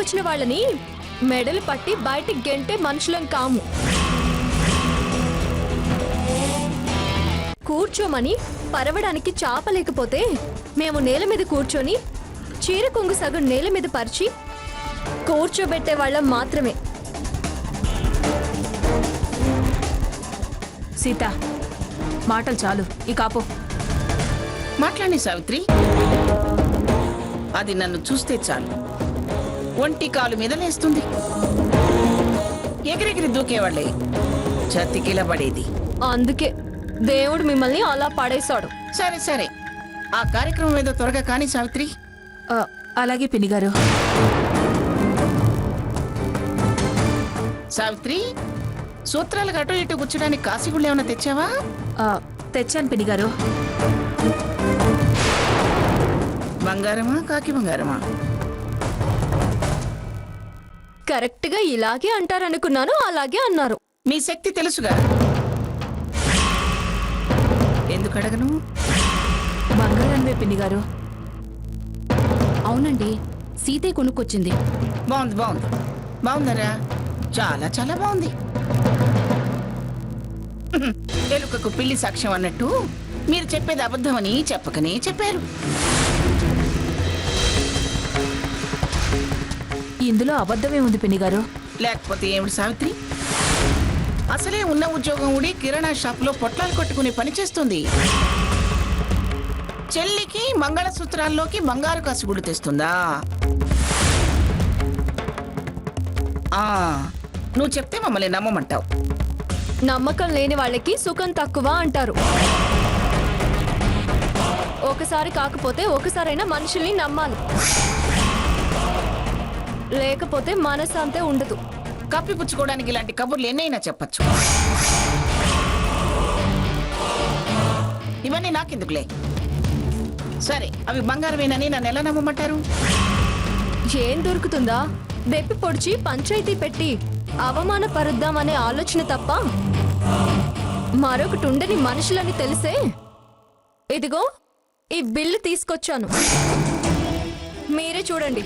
వచ్చిన వాళ్ళని మెడలు పట్టి బయటికి గెంటే మనుషులం కాము. కూర్చోమని పరవడానికి చాపలేకపోతే మేము నేల మీద కూర్చొని చీర కొంగు సగం నేల మీద పరిచి కూర్చోబెట్టే వాళ్ళం మాత్రమే. సీత, మాటలు చాలు, ఇక ఆపు. మాట్లాడి సావిత్రి. అది నన్ను చూస్తే చాలు ఒంటి కాలు మీద లేస్తుంది. ఎగిరెగిరి దూకేవాళ్లే చతికిల పడేది. అందుకే దేవుడు మిమ్మల్ని అలా పడేశాడు. సరే సరే, ఆ కార్యక్రమం ఏదో త్వరగా కాని సావిత్రి. అలాగే పిన్ని గారు. సావిత్రి, సూత్రాలకు అటు ఇటు కూర్చోడానికి కాశీగుళ్ళు ఏమైనా తెచ్చావా? తెచ్చాను పిన్ని గారు. బంగారమా కాకి బంగారమా? కరెక్ట్ గా ఇలాగే అంటారనుకున్నాను, అలాగే అన్నారు. మీ శక్తి తెలుసుగా, ఎందుకు అడగను? బంగారమే పిన్ని గారు. అవునండి, సీతే కొనుక్కొచ్చింది. బాగుంది బాగుంది బాగుందరా, చాలా చాలా బాగుంది. ఎలుకకు పిల్లి సాక్ష్యం అన్నట్టు మీరు చెప్పేది అబద్ధమని చెప్పకనే చెప్పారు. ఇందులో అబద్ధమే ఉంది పిన్ని గారు. లేకపోతే ఏమిటి సావిత్రి? అసలే ఉన్న ఉద్యోగం ఊడి కిరాణా షాప్ లో పొట్లాలు కొట్టుకుని పనిచేస్తుంది. చెల్లికి మంగళసూత్రాల్లోకి బంగారు కాసుగుడు తెస్తుందా? నువ్వు చెప్తే మమ్మల్ని నమ్మమంటావు. నమ్మకం లేని వాళ్ళకి సుఖం తక్కువ అంటారు. ఒకసారి కాకపోతే ఒకసారైనా మనుషుల్ని నమ్మాలి, లేకపోతే మనశ్శాంతే ఉండదు. కప్పిపుచ్చుకోవడానికి ఇలాంటి కబుర్లు ఎన్నైనా చెప్పచ్చు. ఇవన్నీ నాకెందుకులే. సరే, అవి బంగారమేనని నన్ను ఎలా నమ్మమంటారు? ఏం దొరుకుతుందా? దెప్పి పొడిచి పంచాయతీ పెట్టి అవమానపరుద్దామనే ఆలోచన తప్ప మరొకటి ఉండని మనుషులని తెలిసే ఇదిగో ఈ బిల్లు తీసుకొచ్చాను, మీరే చూడండి.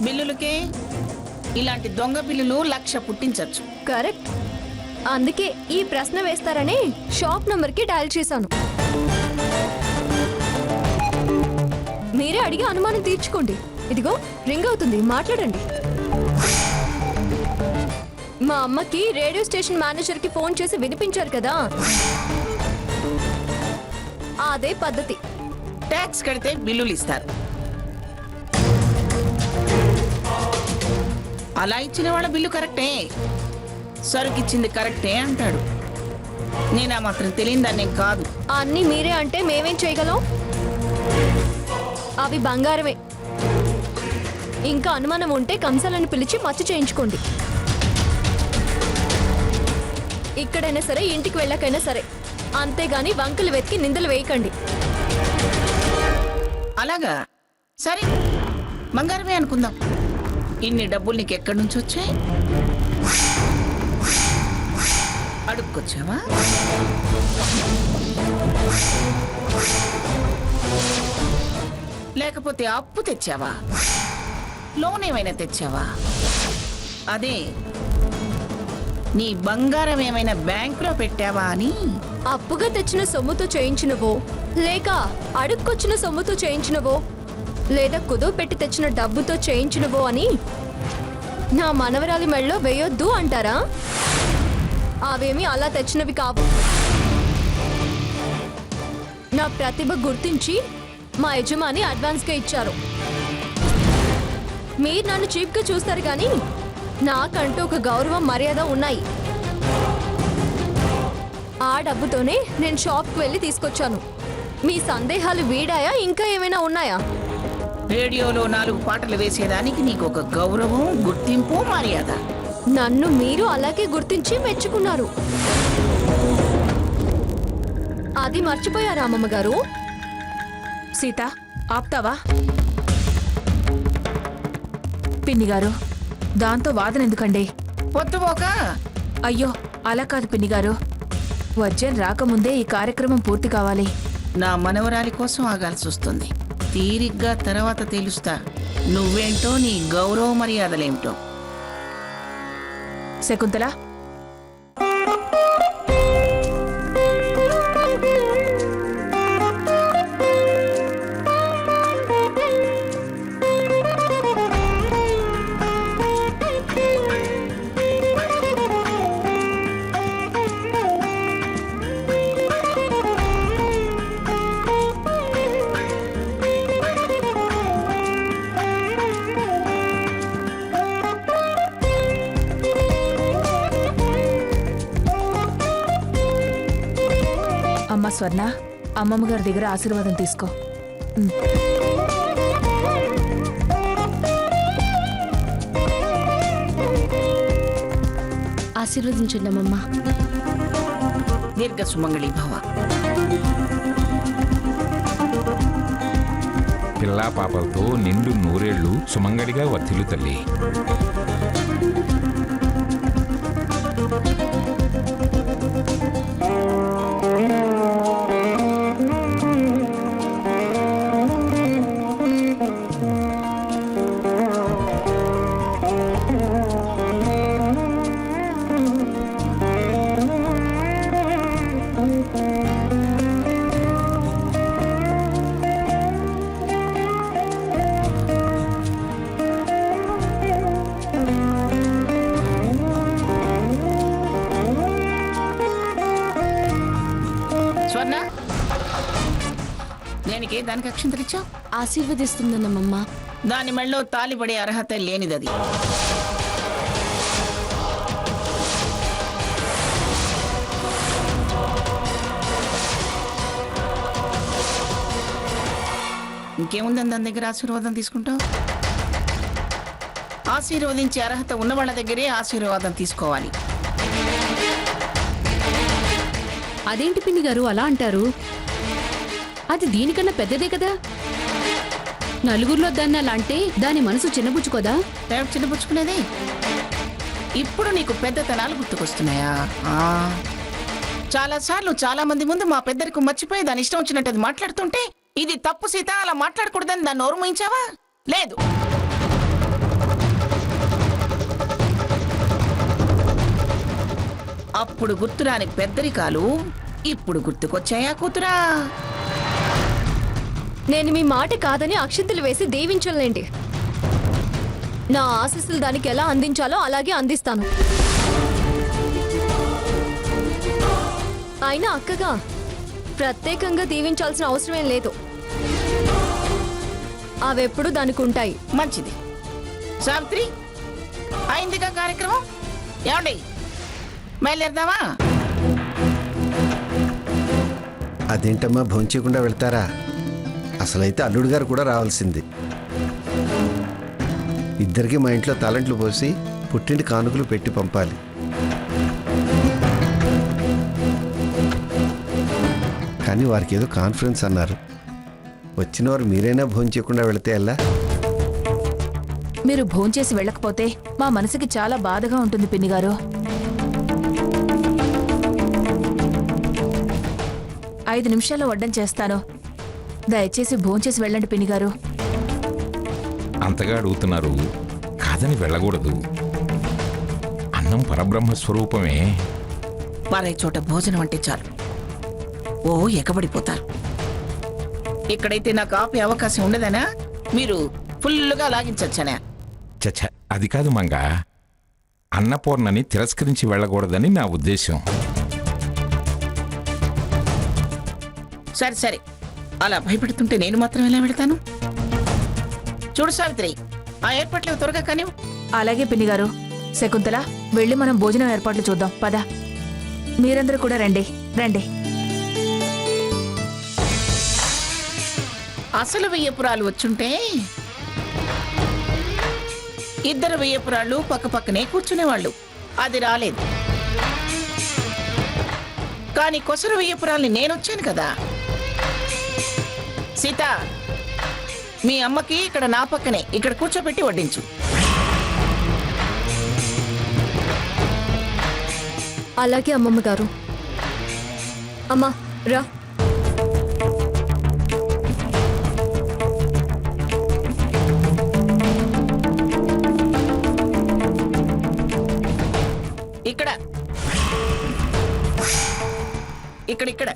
బిల్లులకే ఇలాంటి దొంగ బిల్లులు 1,00,000 పుట్టించచ్చు. కరెక్ట్, అందుకే ఈ ప్రశ్న వేస్తారని షాప్ నంబర్ కి డయల్ చేశాను. మీరే అడిగి అనుమానం తీర్చుకోండి. ఇదిగో రింగ్ అవుతుంది, మాట్లాడండి. మా అమ్మకి రేడియో స్టేషన్ మేనేజర్ కి ఫోన్ చేసి వినిపించారు కదా, అదే పద్ధతి. ట్యాక్స్ కడితే బిల్లులు ఇస్తారు. అలా ఇచ్చిన వాళ్ళ బిల్లు కరెక్టే, సరుకిచ్చింది కరెక్టే అంటాడు. నేనా మాత్రం తెలియని దాన్నేం కాదు. అన్నీ మీరే అంటే మేమేం చేయగలం? అవి బంగారమే. ఇంకా అనుమానం ఉంటే కంసాలను పిలిచి మచ్చ చేయించుకోండి. ఇక్కడైనా సరే, ఇంటికి వెళ్ళకైనా సరే. అంతేగాని వంకలు వెతికి నిందలు వేయకండి. అలాగా? సరే, బంగారమే అనుకుందాం. ఇన్ని డబ్బులు నీకు ఎక్కడి నుంచి వచ్చాయి? అడుక్కొచ్చావా? లేకపోతే అప్పు తెచ్చావా? లోన్ ఏమైనా తెచ్చావా? అదే, నీ బంగారం ఏమైనా బ్యాంకులో పెట్టావా అని. అప్పుగా తెచ్చిన సొమ్ముతో చేయించినవో, లేక అడుక్కొచ్చిన సొమ్ముతో చేయించినవో, లేదా కుదువ పెట్టి తెచ్చిన డబ్బుతో చేయించినవో అని నా మనవరాలి మెడలో వేయొద్దు అంటారా? అవేమి అలా తెచ్చినవి కావు. నా ప్రతిభ గుర్తించి మా యజమాని అడ్వాన్స్గా ఇచ్చారు. మీరు నన్ను చీప్గా చూస్తారు కానీ నాకంటూ ఒక గౌరవం, మర్యాద ఉన్నాయి. ఆ డబ్బుతోనే నేను షాప్కి వెళ్ళి తీసుకొచ్చాను. మీ సందేహాలు వీడాయా? ఇంకా ఏమైనా ఉన్నాయా? రేడియోలో 4 పాటలు వేసేదానికి నీకు ఒక గౌరవం, గుర్తింపు, మర్యాద. నన్ను మీరు అలాగే గుర్తించి మెచ్చుకున్నారు. అది మర్చిపోయారా అమ్మమ్మ గారు? సీత, ఆప్తావా? పిన్ని గారు, దాంతో వాదన ఎందుకండి? పొద్దుపోక అయ్యో, అలా కాదు పిన్ని గారు. వర్జన్ రాకముందే ఈ కార్యక్రమం పూర్తి కావాలి. నా మనవరాలి కోసం ఆగాల్సి వస్తుంది. తీరిగ్గా తర్వాత తేలుస్తా నువ్వేంటో, నీ గౌరవ మర్యాదలేంటో. శకుంతల, అమ్మ స్వర్ణ, అమ్మమ్మ గారి దగ్గర ఆశీర్వాదం తీసుకో. ఆశీర్వదించండి అమ్మమ్మ. దీర్ఘ సుమంగళి భవ. పిల్లా పాపలతో నిండు నూరేళ్లు సుమంగడిగా వర్ధిల్లు తల్లి. స్వర్ణ, దేనికి దానికి అక్షంతలిచ్చావు? ఆశీర్వదిస్తుందన్నమ్మమ్మ. దాని మెళ్ళో తాలిపడే అర్హత లేనిదది. ఇంకేముందని దాని దగ్గర ఆశీర్వాదం తీసుకుంటావు? ఆశీర్వదించే అర్హత ఉన్న వాళ్ళ దగ్గరే ఆశీర్వాదం తీసుకోవాలి. అదేంటి పిన్ని గారు అలా అంటారు? అది దీనికన్నా పెద్దదే కదా. నలుగురిలో దాన్ని అలా అంటే దాని మనసు చిన్నబుచ్చుకోదా? ఏమిటి చిన్నపుచ్చుకునేది? ఇప్పుడు నీకు పెద్దతనాలు గుర్తుకొస్తున్నాయా? చాలాసార్లు చాలా మంది ముందు మా పెద్దరికి మర్చిపోయి దాని ఇష్టం వచ్చినట్టు అది మాట్లాడుతుంటే ఇది తప్పు సీత, అలా మాట్లాడకూడదని దాన్ని నోరుమోయించావా? లేదు. అప్పుడు గుర్తురాని పెద్దరికాలు ఇప్పుడు గుర్తుకొచ్చాయా కూతురా? నేను మీ మాట కాదని అక్షంతలు వేసి దీవించలేండి. నా ఆశీస్సులు దానికి ఎలా అందించాలో అలాగే అందిస్తాను. అయినా అక్కగా ప్రత్యేకంగా దీవించాల్సిన అవసరమేం లేదు. అవెప్పుడు దానికి ఉంటాయి. మంచిది. సావిత్రి, అయిందిగా కార్యక్రమం. ఏమండి, బయలుదేరదామా? అదేంటమ్మా భోంచేయకుండా వెళ్తారా? అసలైతే అల్లుడు గారు కూడా రావాల్సింది. ఇద్దరికి మా ఇంట్లో తలంట్లు పోసి పుట్టింటి కానుకలు పెట్టి పంపాలి. కానీ వారికి ఏదో కాన్ఫరెన్స్ అన్నారు. వచ్చిన వారు మీరైనా భోంచేయకుండా వెళితే ఎలా? మీరు భోంచేసి వెళ్ళకపోతే మా మనసుకి చాలా బాధగా ఉంటుంది పిన్ని గారు. 5 నిమిషాల్లో వడ్డం చేస్తాను. దయచేసి భోంచేసి వెళ్ళండి పిన్ని గారు. అంతగా అడుగుతున్నారు, కాదని వెళ్ళకూడదు. అన్నం పరబ్రహ్మ స్వరూపమే. వారే చోట భోజనం అంటే చాలు ఓ ఎగబడిపోతారు. ఇక్కడైతే నాకు ఆపే అవకాశం ఉండదనా? మీరు ఫుల్లుగా లాగించచ్చనా? చచ్చ, అది కాదు మంగ. అన్నపూర్ణని తిరస్కరించి వెళ్ళకూడదని నా ఉద్దేశం. సరే సరే, అలా భయపెడుతుంటే నేను మాత్రం ఎలా వెళతాను? చూడు సావిత్రి, ఆ ఏర్పాట్లు త్వరగా కానీ. అలాగే పిన్ని గారు. శకుంతల, వెళ్ళి మనం భోజనం ఏర్పాట్లు చూద్దాం పద. మీరందరూ కూడా రండి రండి. అసలు వెయ్యపురాలు వచ్చుంటే ఇద్దరు వెయ్యపురాళ్ళు పక్క పక్కనే కూర్చునేవాళ్ళు. అది రాలేదు. కానీ కొసరు వెయ్యపురాల్ని నేనొచ్చాను కదా. సీత, మీ అమ్మకి ఇక్కడ నా పక్కనే ఇక్కడ కూర్చోబెట్టి వడ్డించు. అలాగే అమ్మమ్మ గారు. అమ్మా రా. ఇక్కడ ఇక్కడ ఇక్కడ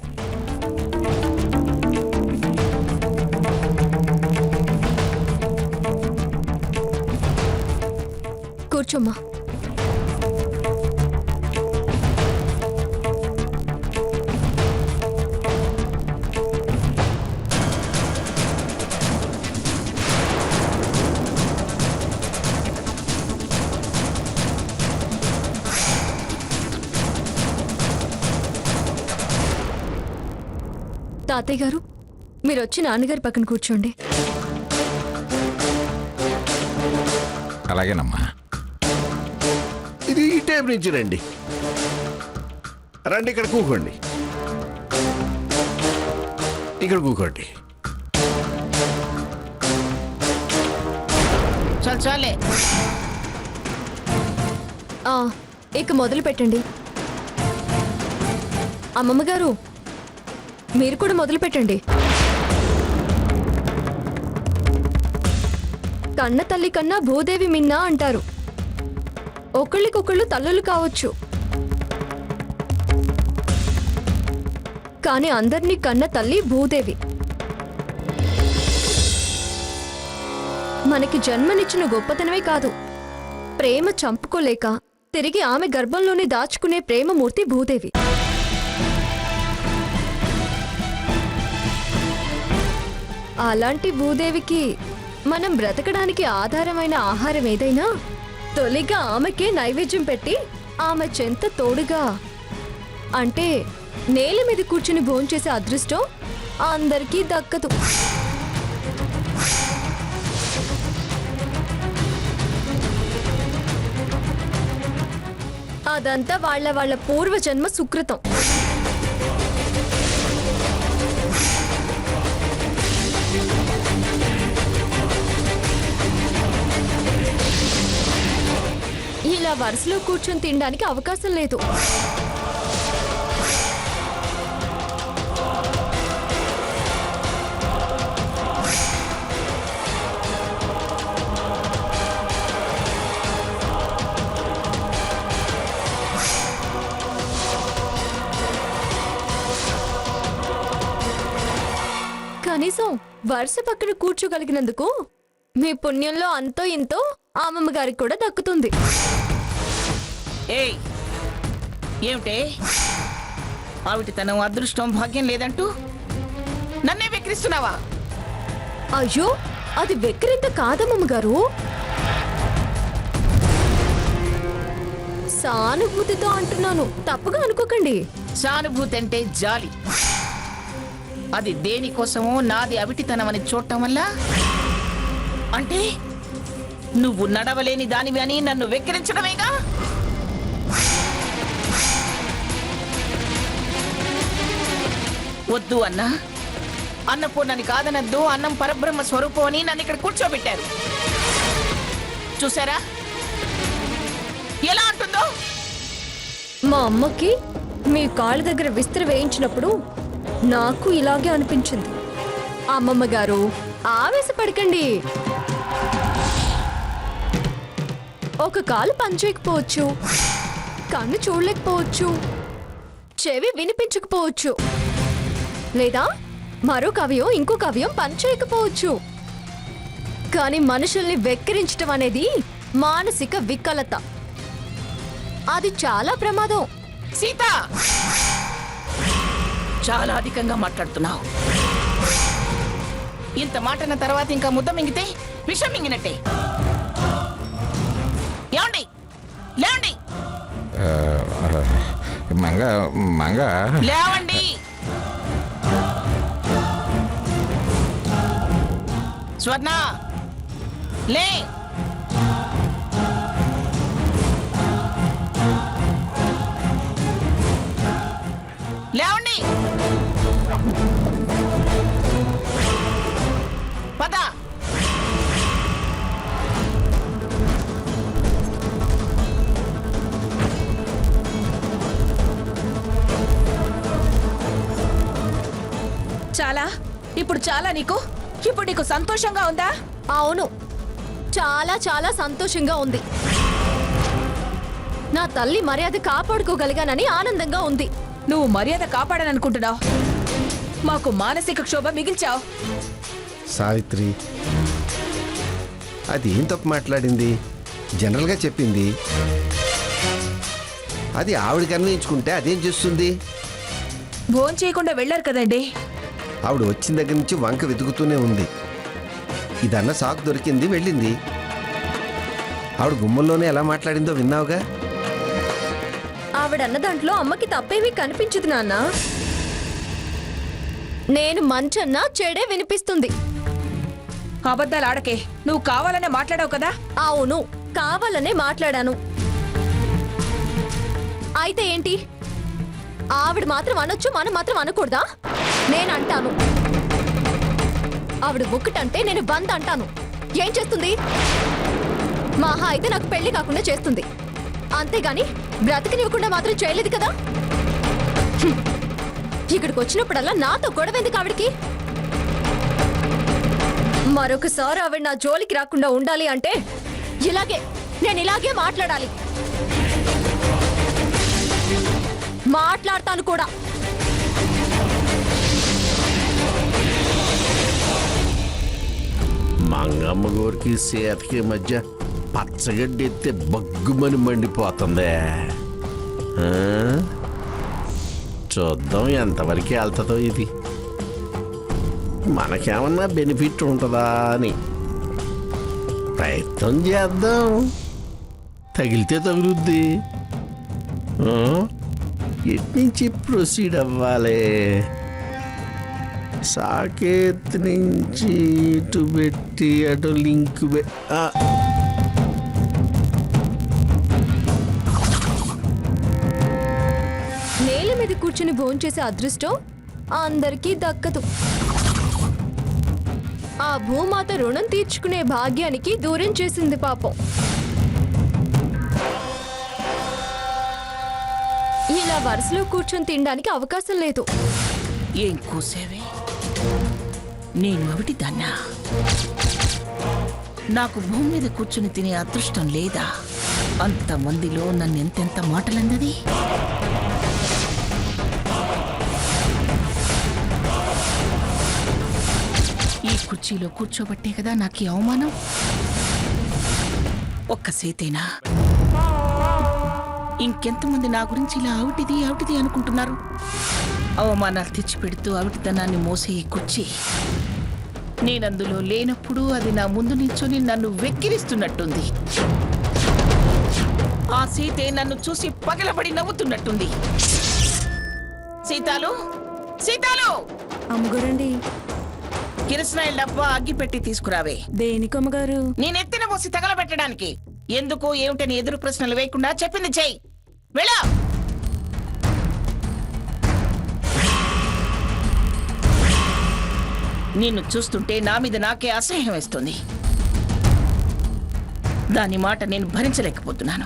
కూర్చోమ్మా. తాతయ్య గారు, మీరు వచ్చి నాన్నగారి పక్కన కూర్చోండి. అలాగేనమ్మా. ఇది ఈ టైం నుంచి రండి. రండి, ఇక్కడ కూకోండి. ఇక్కడ కూకోండి. చాలే ఆ, ఇక మొదలు పెట్టండి. అమ్మమ్మ గారు, మీరు కూడా మొదలు పెట్టండి. కన్న తల్లి కన్నా భూదేవి మిన్నా అంటారు. ఒకళ్ళకొకళ్ళు తల్లులు కావచ్చు, కానీ అందరినీ కన్న తల్లి భూదేవి. మనకి జన్మనిచ్చిన గొప్పతనమే కాదు, ప్రేమ చంపుకోలేక తిరిగి ఆమె గర్భంలోనే దాచుకునే ప్రేమమూర్తి భూదేవి. అలాంటి భూదేవికి మనం బ్రతకడానికి ఆధారమైన ఆహారం ఏదైనా తొలిగా ఆమెకే నైవేద్యం పెట్టి ఆమె చెంత తోడుగా, అంటే నేల మీద కూర్చుని భోంచేసే అదృష్టం అందరికీ దక్కదు. అదంతా వాళ్ళ పూర్వజన్మ సుకృతం. ఇలా వరుసలో కూర్చొని తినడానికి అవకాశం లేదు. కనీసం వరుస పక్కన కూర్చోగలిగినందుకు మీ పుణ్యంలో అంతో ఇంతో అమ్మమ్మ గారికి కూడా దక్కుతుంది. ఏయ్, ఏమిటే ఆవిటి తన అదృష్టం భాగ్యం లేదంటూ నన్నే వెక్కిరిస్తున్నావా? అయ్యో, అది వెక్కిరింత కాదమ్మమ్మ గారు, సానుభూతితో అంటున్నాను, తప్పుగా అనుకోకండి. సానుభూతి అంటే జాలి. అది దేనికోసమో నాది అవిటితనమని చూడటం వల్ల, అంటే నువ్వు నడవలేని దానివి అని నన్ను వెక్కిరించడమేగా. వద్దు అన్నా, అన్నపూర్ణని కాదనద్దు, అన్నం పరబ్రహ్మ స్వరూపం అని నన్ను ఇక్కడ కూర్చోబెట్టారు. చూసారా ఎలా అంటుందో? మా అమ్మకి మీ కాళ్ళ దగ్గర విస్తరి వేయించినప్పుడు నాకు ఇలాగే అనిపించింది. అమ్మమ్మ గారు, ఆవేశపడకండి. ఒక కాలు పనిచేయకపోవచ్చు, కన్ను చూడలేకపోవచ్చు, చెవి వినిపించకపోవచ్చు, లేదా మరో కవ్యం ఇంకో కవ్యం పనిచేయకపోవచ్చు, కానీ మనుషుల్ని వెక్కిరించడం అనేది మానసిక వికలత. అది చాలా ప్రమాదం. సీత, చాలా అధికంగా మాట్లాడుతున్నావు. ఇంత మాటన తర్వాత ఇంకా ముద్ద మింగితే విషం మింగినట్టే. ఏమండి, లేవండి, మంగ మంగ లేవండి. స్వర్ణ, లే. లేవండి, పద. ఇప్పుడు చాలా నీకు ఇప్పుడు నీకు సంతోషంగా ఉందా? అవును, చాలా చాలా సంతోషంగా ఉంది. నా తల్లి మర్యాద కాపాడుకోగలిగానని ఆనందంగా ఉంది. నువ్వు మర్యాద కాపాడననుకుంటున్నావు, మాకు మానసిక క్షోభ మిగిల్చావు. సావిత్రి, అది ఏం తప్పు మాట్లాడింది? జనరల్గా చెప్పింది. అది ఆవిడకి అన్వయించుకుంటే అదేం చేస్తుంది? భోజనం చేయకుండా వెళ్ళారు కదండి. ఆవిడ వచ్చిన దగ్గర నుంచి వంక వెతుకుతూనే ఉంది. ఇదన్న సాకు దొరికింది, వెళ్ళింది. ఆవిడ గుమ్మంలోనే ఎలా మాట్లాడిందో విన్నావుగా. ఆవిడన్న దాంట్లో అమ్మకి తప్పేమీ కనిపించదు నాన్న. నేను మంచన్నా చెడే వినిపిస్తుంది. అబద్ధాలు ఆడకే, నువ్వు కావాలనే మాట్లాడావు కదా. అవును, కావాలనే మాట్లాడాను. అయితే ఏంటి? ఆవిడ మాత్రం అనొచ్చు, మనం మాత్రం అనకూడదా? నేను అంటాను. ఆవిడ ఒక్కటంటే నేను 100 అంటాను. ఏం చేస్తుంది? మహా అయితే నాకు పెళ్లి కాకుండా చేస్తుంది, అంతేగాని బ్రతకనివ్వకుండా మాత్రం చేయలేదు కదా. హ్మ్. ఇక్కడికి వచ్చినప్పుడల్లా నాతో గొడవ ఎందుకు ఆవిడికి? మరొకసారి ఆవిడ నా జోలికి రాకుండా ఉండాలి అంటే నేను ఇలాగే మాట్లాడాలి. మాట్లాడతాను కూడా. మంగమ్మ గోరికి సీతకి మధ్య పచ్చగడ్డి ఎత్తే బగ్గుమని మండిపోతుంది. ఆ? చూద్దాం ఎంతవరకు వెళ్తుందో ఇది. మనకేమన్నా బెనిఫిట్ ఉంటుందా అని ప్రయత్నం చేద్దాం. తగిలితే తగులుద్ది. ఆ? ఎట్నుంచి ప్రొసీడ్ అవ్వాలి? సాకేత్ నుంచి ఇటు పెట్టి అటు లింక్ నేల మీద కూర్చుని భోంచేసే అదృష్టం అందరికీ దక్కదు. ఆ భూమాత రుణం తీర్చుకునే భాగ్యానికి దూరం చేసింది పాపం. ఇలా వరుసలో కూర్చొని తినడానికి అవకాశం లేదు. ఏం కూసేవే? నేను అవిటి దాన్నా? నాకు భూమి మీద కూర్చుని తినే అదృష్టం లేదా? అంతమందిలో నన్ను ఎంతెంత మాటలన్నది. ఈ కుర్చీలో కూర్చోబట్టే కదా నాకు ఈ అవమానం. ఒక్క సేతేనా? ఇంకెంతమంది నా గురించి ఇలా ఆవిటిది అనుకుంటున్నారు? అవమానాలు తెచ్చిపెడుతూ అవిటితనాన్ని మోసే ఈ కుర్చీ నేనందులో లేనప్పుడు అది నా ముందు నిల్చొని నన్ను వెక్కిరిస్తున్నట్టుంది. ఆ సీతే నన్ను చూసి పగలబడి నవ్వుతున్నట్టుంది. సీతాలు, సీతాలు! అమ్మగారండి. కిరసనాయిల డబ్బా అగ్గి పెట్టి తీసుకురావే. దేనికి అమ్మగారు? నేనెత్తిన పోసి తగలబెట్టడానికి. ఎందుకు ఏమిటని ఎదురు ప్రశ్నలు వేయకుండా చెప్పింది చెయ్యి. వెళ్ళా. నిన్ను చూస్తుంటే నా మీద నాకే అసహ్యం వేస్తుంది. దాని మాట నేను భరించలేకపోతున్నాను.